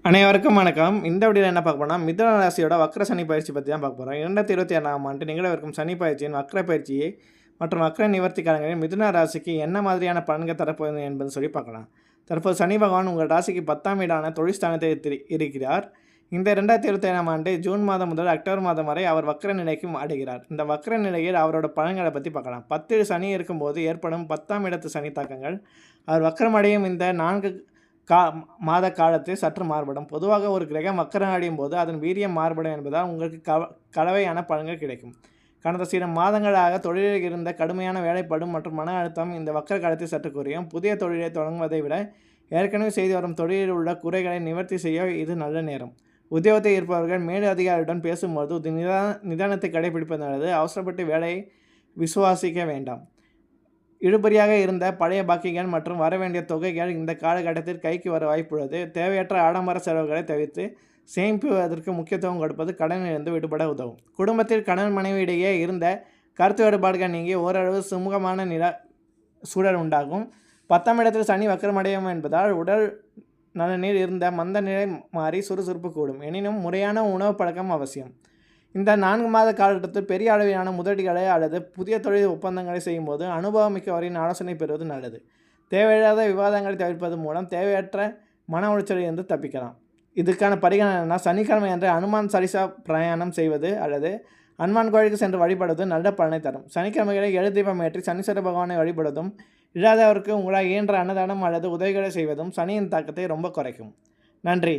அனைவருக்கும் வணக்கம். இந்த வீடியோவில் என்ன பார்க்க போனால் மிதுன ராசியோட வக்ர சனி பயிற்சி பற்றி தான் பார்க்க போகிறோம். 2026ஆம் ஆண்டு நிகழவிருக்கும் சனி பயிற்சியின் வக்ர பயிற்சியை மற்றும் வக்ர நிவர்த்தி காலங்களில் மிதுன ராசிக்கு என்ன மாதிரியான பலன்கள் தரப்போகுது என்பது சொல்லி பார்க்கலாம். தற்போது சனி பகவான் உங்கள் ராசிக்கு 10ஆம் வீடான தொழில் ஸ்தானத்தில் இருக்கிறார். இந்த 2027ஆம் ஆண்டு ஜூன் மாதம் முதல் அக்டோபர் மாதம் வரை அவர் வக்ர நிலைக்கு அடைகிறார். இந்த வக்ர நிலையில் அவரோட பலன்களை பற்றி பார்க்கலாம். 10 சனி இருக்கும்போது ஏற்படும் 10ஆம் இடத்து சனி தாக்கங்கள் அவர் வக்ரமடையும் இந்த 4 மாத காலத்தில் சற்று மாறுபடும். பொதுவாக ஒரு கிரகம் வக்கரம் அடையும் போது அதன் வீரியம் மாறுபடும் என்பதால் உங்களுக்கு கலவையான பலன்கள் கிடைக்கும். கடந்த சில மாதங்களாக தொழிலில் இருந்த கடுமையான வேலைப்படும் மற்றும் மன அழுத்தம் இந்த வக்கர காலத்தில் சற்று குறையும். புதிய தொழிலை தொடங்குவதை விட ஏற்கனவே செய்து வரும் தொழிலில் உள்ள குறைகளை நிவர்த்தி செய்ய இது நல்ல நேரம். உத்தியோகத்தில் இருப்பவர்கள் மேல் அதிகாரியுடன் பேசும்போது நிதானத்தை கடைபிடிப்பது நல்லது. அவசரப்பட்டு வேலையை விசுவாசிக்க வேண்டாம். இழுபறியாக இருந்த பழைய பாக்கிகள் மற்றும் வரவேண்டிய தொகைகள் இந்த காலகட்டத்தில் கைக்கு வர வாய்ப்புள்ளது. தேவையற்ற ஆடம்பர செலவுகளை தவிர்த்து சேமிப்பதற்கு முக்கியத்துவம் கொடுப்பது கடனிலிருந்து விடுபட உதவும். குடும்பத்தில் கணவன் மனைவியிடையே இருந்த கருத்து வேறுபாடுகள் நீங்கி ஓரளவு சுமூகமான சூழல் உண்டாகும். 10ஆம் இடத்தில் சனி வக்கரமடையும் என்பதால் உடல் நலனில் இருந்த மந்த நிலை மாறி சுறுசுறுப்பு கூடும். எனினும் முறையான உணவு பழக்கம் அவசியம். இந்த 4 மாத காலகட்டத்தில் பெரிய அளவிலான முதலீடுகளை அல்லது புதிய தொழில் ஒப்பந்தங்களை செய்யும்போது அனுபவமிக்கவரின் ஆலோசனை பெறுவது நல்லது. தேவையில்லாத விவாதங்களை தவிர்ப்பது மூலம் தேவையற்ற மன உளைச்சலில் இருந்து தப்பிக்கலாம். இதுக்கான பரிகாரம் சனிக்கிழமை அன்று அனுமான் சாலிசா பிரயாணம் செய்வது அல்லது அனுமான் கோயிலுக்கு சென்று வழிபடுவது நல்ல பலனை தரும். சனிக்கிழமைகளை எழு தீபம் ஏற்றி சனீஸ்வர பகவானை வழிபடுவதும் இல்லாதவருக்கு உங்களால் இயன்ற அன்னதானம் அல்லது உதவிகளை செய்வதும் சனியின் தாக்கத்தை ரொம்ப குறைக்கும். நன்றி.